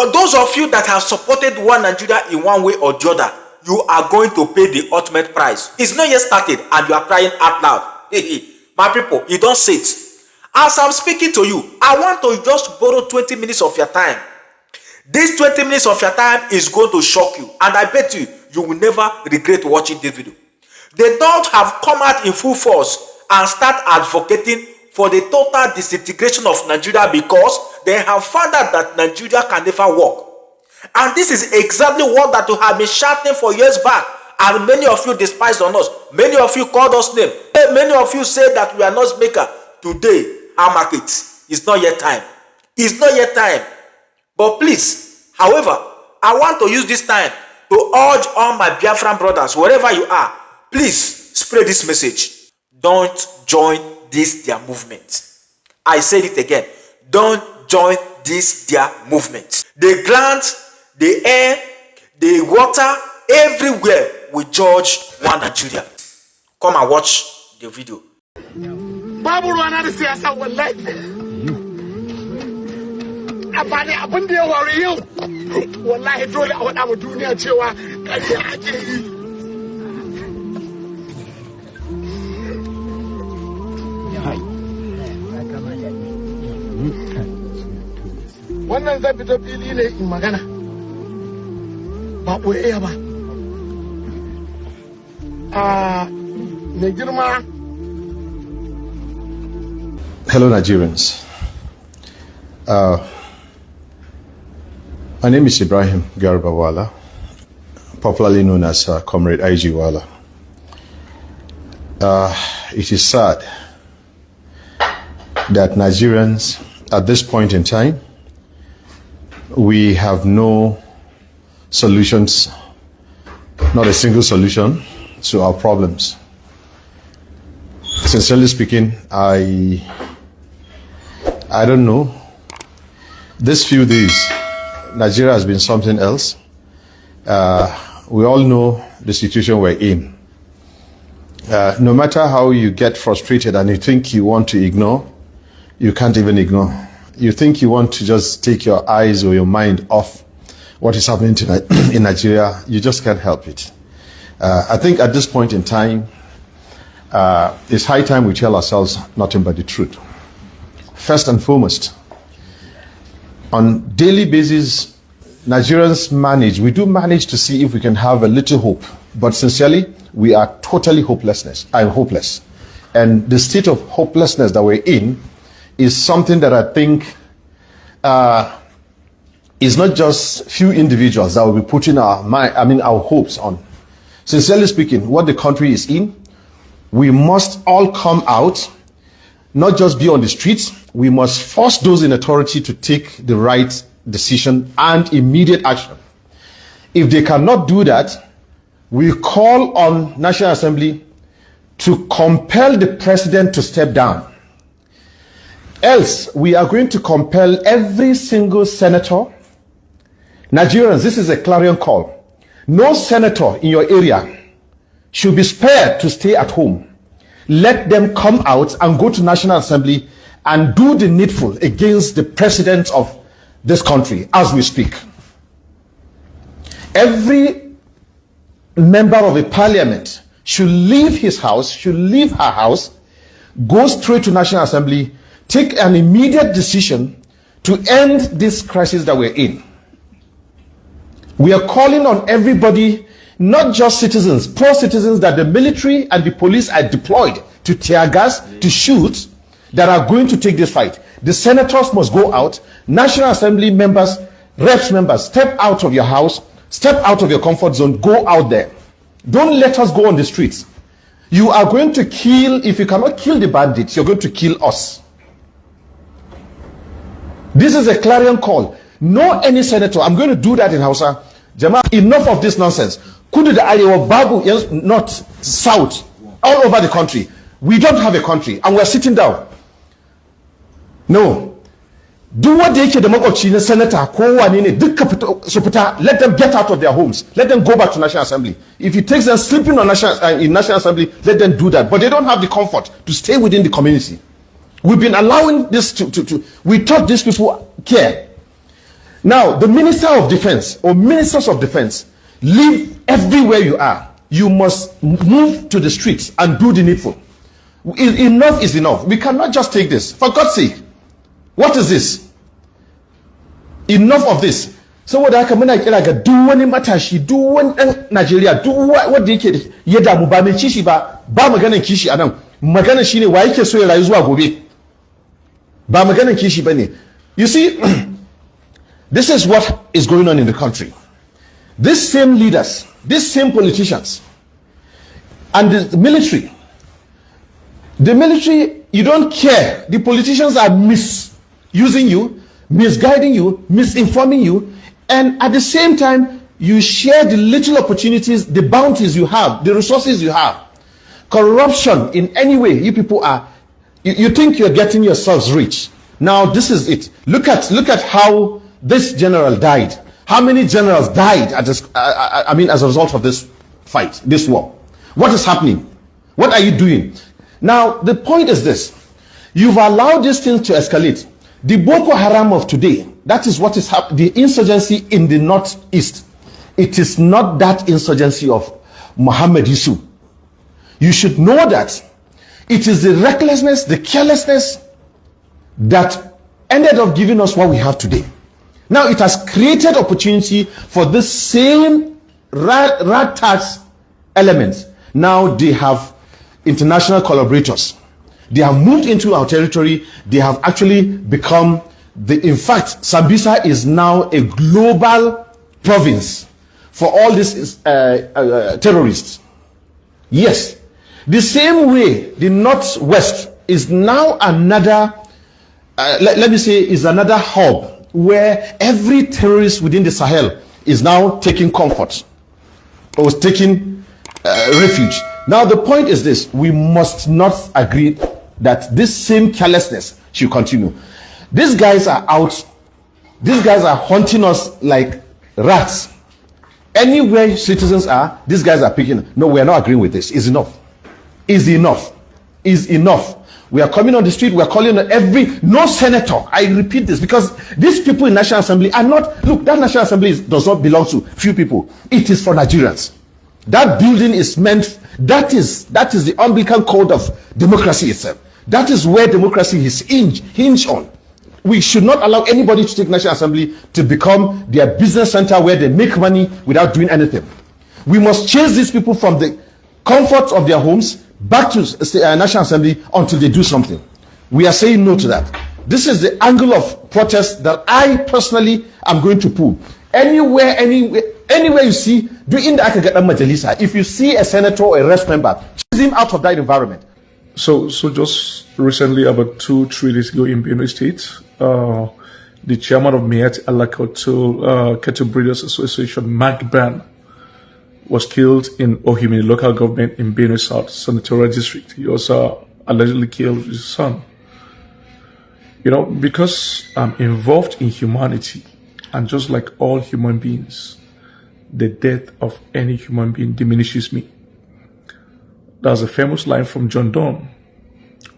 For those of you that have supported one Nigeria in one way or the other, you are going to pay the ultimate price. It's not yet started and you are crying out loud. My people, you don't sit. As I'm speaking to you, I want to just borrow 20 minutes of your time. This 20 minutes of your time is going to shock you, and I bet you, you will never regret watching this video. They don't have come out in full force and start advocating for the total disintegration of Nigeria because they have found out that Nigeria can never work. And this is exactly what that you have been shouting for years back. And many of you despised on us. Many of you called us names. Many of you said that we are not maker. Today, our market is not yet time. It's not yet time. But please, however, I want to use this time to urge all my Biafran brothers, wherever you are, please spread this message. Don't join this their movement. I said it again. Don't join this their movement. The land, the air, the water, everywhere we judge one Nigeria. Come and watch the video. Wannan zai fito fili ne in magana ba ɓoye ba mai girma. Hello Nigerians, my name is Ibrahim Garba Wala, popularly known as Comrade IG Wala. It is sad that Nigerians at this point in time, we have no solutions, not a single solution to our problems. Sincerely speaking, I don't know. These few days, Nigeria has been something else. We all know the situation we're in. No matter how you get frustrated and you think you want to ignore, you can't even ignore. You think you want to just take your eyes or your mind off what is happening in Nigeria, you just can't help it. I think at this point in time, it's high time we tell ourselves nothing but the truth. First and foremost, on daily basis, Nigerians we do manage to see if we can have a little hope. But sincerely, we are totally hopeless. And the state of hopelessness that we're in is something that I think is not just few individuals that will be putting our hopes on. Sincerely speaking, what the country is in, we must all come out, not just be on the streets. We must force those in authority to take the right decision and immediate action. If they cannot do that, we call on National Assembly to compel the president to step down. Else, we are going to compel every single senator. Nigerians, this is a clarion call. No senator in your area should be spared to stay at home. Let them come out and go to National Assembly and do the needful against the president of this country as we speak. Every member of a parliament should leave his house, should leave her house, go straight to National Assembly, take an immediate decision to end this crisis that we're in. We are calling on everybody, not just citizens, poor citizens that the military and the police are deployed to tear gas, to shoot, that are going to take this fight. The senators must go out. National Assembly members, reps members, step out of your house, step out of your comfort zone, go out there. Don't let us go on the streets. You are going to kill, if you cannot kill the bandits, you're going to kill us. This is a clarion call. No any senator, I'm going to do that in Hausa. Jama, enough of this nonsense. Kudu da Arewa, Babu, north, south, all over the country. We don't have a country and we're sitting down. No. Do what they can, the senator, let them get out of their homes. Let them go back to National Assembly. If it takes them sleeping on in National Assembly, let them do that. But they don't have the comfort to stay within the community. We've been allowing this we thought these people care. Now, the Minister of Defense or Ministers of Defense live everywhere you are. You must move to the streets and do the needful. Enough is enough. We cannot just take this. For God's sake, what is this? Enough of this. So what I can do wani matashi, do wani Nigeria, do what they can yada mu ba mai kishi ba maganan kishi anan. Maganan shine wa yake so ya rayu zuwa gobe. Ba maganan kishi bane. You see, this is what is going on in the country. These same leaders, these same politicians, and the military, you don't care. The politicians are misusing you, misguiding you, misinforming you, and at the same time, you share the little opportunities, the bounties you have, the resources you have. Corruption in any way, you people are, you think you're getting yourselves rich. Now, this is it. Look at how this general died. How many generals died as a result of this fight, this war? What is happening? What are you doing? Now, the point is this. You've allowed these things to escalate. The Boko Haram of today, that is what is happening. The insurgency in the northeast, it is not that insurgency of Muhammad Yusuf. You should know that it is the recklessness, the carelessness that ended up giving us what we have today. Now it has created opportunity for the same rat-tat elements. Now they have international collaborators. They have moved into our territory. They have actually become in fact, Sambisa is now a global province for all these terrorists. Yes. The same way the Northwest is now another, let me say, is another hub where every terrorist within the Sahel is now taking comfort or is taking refuge. Now the point is this: we must not agree that this same carelessness should continue. These guys are out. These guys are hunting us like rats. Anywhere citizens are, these guys are picking. No, we are not agreeing with this. Is enough. Is enough. Is enough. We are coming on the street. We are calling on no senator. I repeat this because these people in National Assembly are not. Look, that National Assembly does not belong to few people. It is for Nigerians. That building is meant. That is the umbilical code of democracy itself. That is where democracy is hinged on. We should not allow anybody to take National Assembly to become their business center where they make money without doing anything. We must chase these people from the comfort of their homes back to National Assembly until they do something. We are saying no to that. This is the angle of protest that I personally am going to pull. Anywhere you see, if you see a senator or a rep member, choose him out of that environment. So just recently, about 2-3 days ago in Benue State, the chairman of Miyetti Allah Cattle Breeders Association, Mark Ban, was killed in Ohimini local government in Benue South Senatorial District. He also allegedly killed his son. You know, because I'm involved in humanity, and just like all human beings, the death of any human being diminishes me. There's a famous line from John Donne,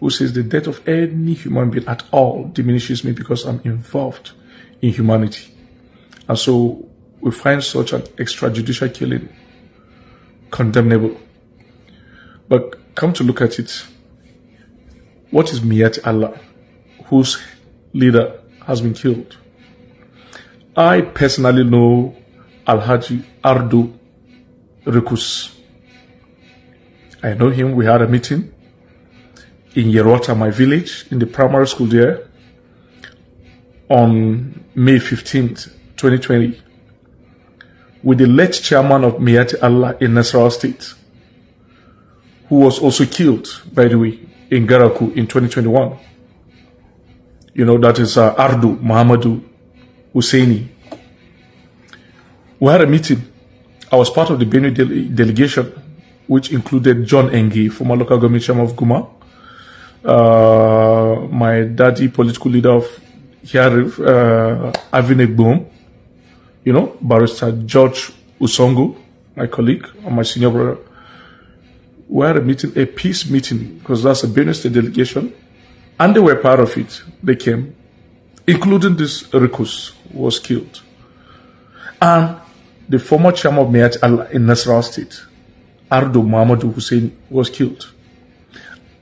who says the death of any human being at all diminishes me because I'm involved in humanity. And so we find such an extrajudicial killing condemnable. But come to look at it, what is Miyetti Allah, whose leader has been killed? I personally know Alhaji Ardu Rikus. I know him. We had a meeting in Yerota, my village, in the primary school there, on May 15th, 2020, with the late chairman of Miyetti Allah in Nasarawa State, who was also killed, by the way, in Garaku in 2021. You know, that is Ardu Muhammadu Husseini. We had a meeting. I was part of the Benue delegation, which included John Engi, former local government chairman of Guma, my daddy, political leader of Hiarif, Avin Egbom, you know, Barrister George Usongo, my colleague, and my senior brother. We had a meeting, a peace meeting, because that's a Benue State delegation, and they were part of it. They came, including this Rikus, who was killed. And the former chairman of Mayat Allah in Nasarawa State, Ardo Muhammadu Hussein, was killed,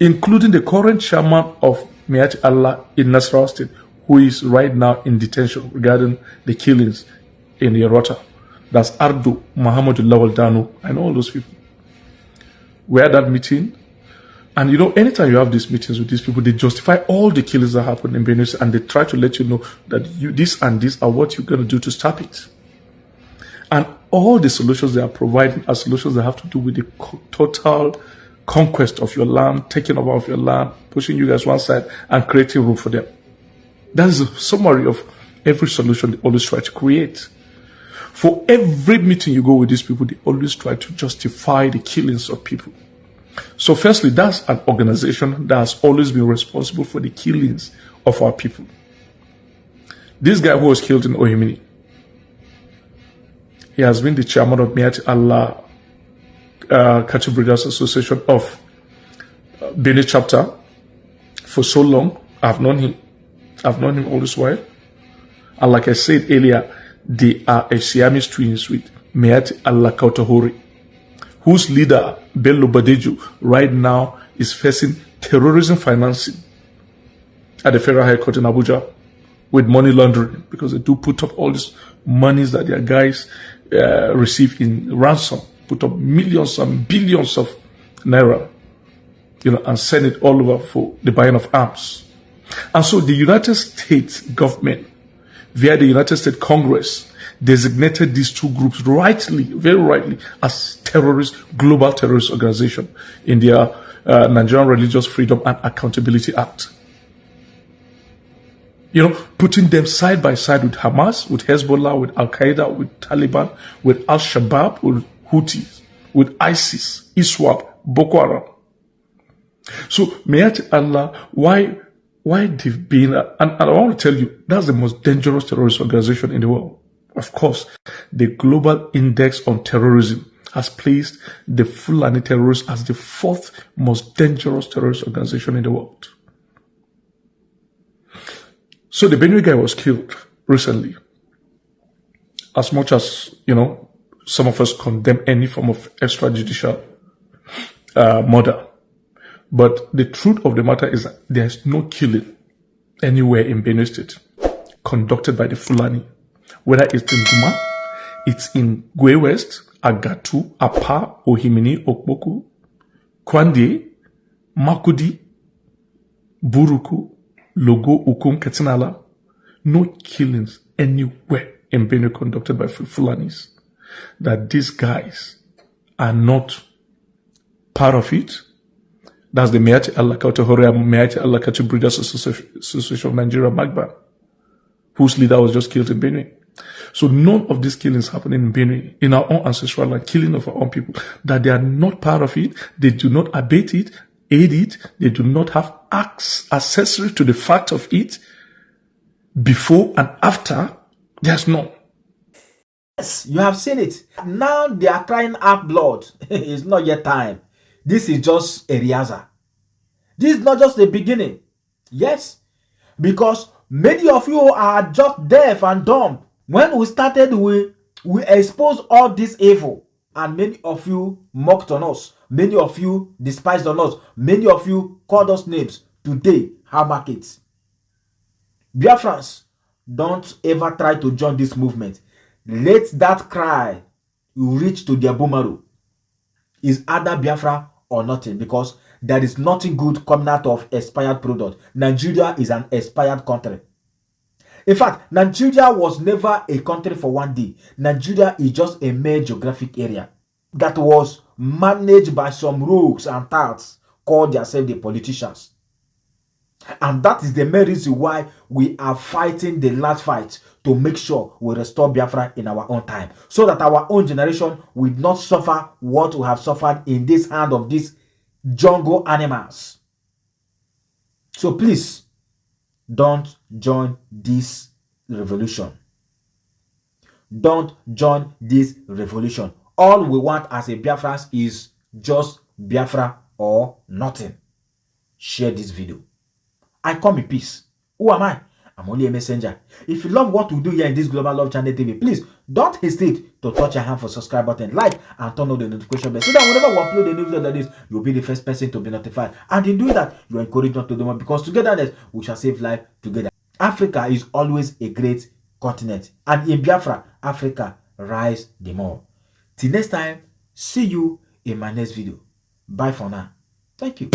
including the current chairman of Mayat Allah in Nasarawa State, who is right now in detention regarding the killings in Yarota. That's Ardo Muhammadu Lawal Dano and all those people. We had that meeting. And you know, anytime you have these meetings with these people, they justify all the killings that happen in Benue and they try to let you know that this and this are what you're going to do to stop it. And all the solutions they are providing are solutions that have to do with the total conquest of your land, taking over of your land, pushing you guys one side and creating room for them. That is a summary of every solution they always try to create. For every meeting you go with these people, they always try to justify the killings of people. So firstly, that's an organization that has always been responsible for the killings of our people. This guy who was killed in Ohimini, he has been the chairman of Mayat Allah Cattle Breeders Association of Benue chapter for so long. I've known him all this while. And like I said earlier, they are a Siamese twins with Mayat Allah Kautahori, whose leader, Bello Badejo, right now is facing terrorism financing at the Federal High Court in Abuja with money laundering, because they do put up all these monies that their guys receive in ransom, put up millions and billions of naira, and send it all over for the buying of arms. And so the United States government, via the United States Congress, designated these two groups rightly, very rightly, as terrorist, global terrorist organization in their Nigerian Religious Freedom and Accountability Act. Putting them side by side with Hamas, with Hezbollah, with Al-Qaeda, with Taliban, with Al-Shabaab, with Houthis, with ISIS, ISWAP, Boko Haram. So, Mayat Allah, why they've been, and I want to tell you, that's the most dangerous terrorist organization in the world. Of course, the Global Index on Terrorism has placed the Fulani terrorists as the fourth most dangerous terrorist organization in the world. So the Benue guy was killed recently. As much as, some of us condemn any form of extrajudicial murder. But the truth of the matter is that there's no killing anywhere in Benue State conducted by the Fulani. Whether it's in Guma, it's in Gwe West, Agatu, Apa, Ohimini, Okboku, Kwande, Makudi, Buruku, Logo, Ukum, Katinala. No killings anywhere in Benue conducted by Fulanis. That these guys are not part of it. That's the Mayat Allah Kautahori and Mayat Allah Cattle Breeders Association of Nigeria, Magban, whose leader was just killed in Benue. So none of these killings happening in Benue, in our own ancestral land, killing of our own people, that they are not part of it, they do not abate it, aid it, they do not have acts accessory to the fact of it, before and after, there's none. Yes, you have seen it. Now they are crying out blood. It's not yet time. This is just a rehearsal. This is not just the beginning. Yes, because many of you are just deaf and dumb. When we started, we exposed all this evil, and many of you mocked on us. Many of you despised on us. Many of you called us names. Today, how markets? Biafrans, don't ever try to join this movement. Let that cry reach to their boomerang. Is either Biafra or nothing, because there is nothing good coming out of expired product. Nigeria is an expired country. In fact, Nigeria was never a country for one day. Nigeria is just a mere geographic area that was managed by some rogues and touts called themselves the politicians. And that is the main reason why we are fighting the last fight to make sure we restore Biafra in our own time, so that our own generation will not suffer what we have suffered in this hand of these jungle animals. So please, don't join this revolution. Don't join this revolution. All we want as a Biafrans is just Biafra or nothing. Share this video. I come in peace. Who am I? I'm only a messenger. If you love what we do here in this Global Love Channel TV, please don't hesitate to touch your hand for subscribe button, like, and turn on the notification bell so that whenever we upload a new video like this, you'll be the first person to be notified. And in doing that, you are encouraged not to do more, because togetherness we shall save life together. Africa is always a great continent, and in Biafra, Africa rise the more. Till next time, see you in my next video. Bye for now. Thank you.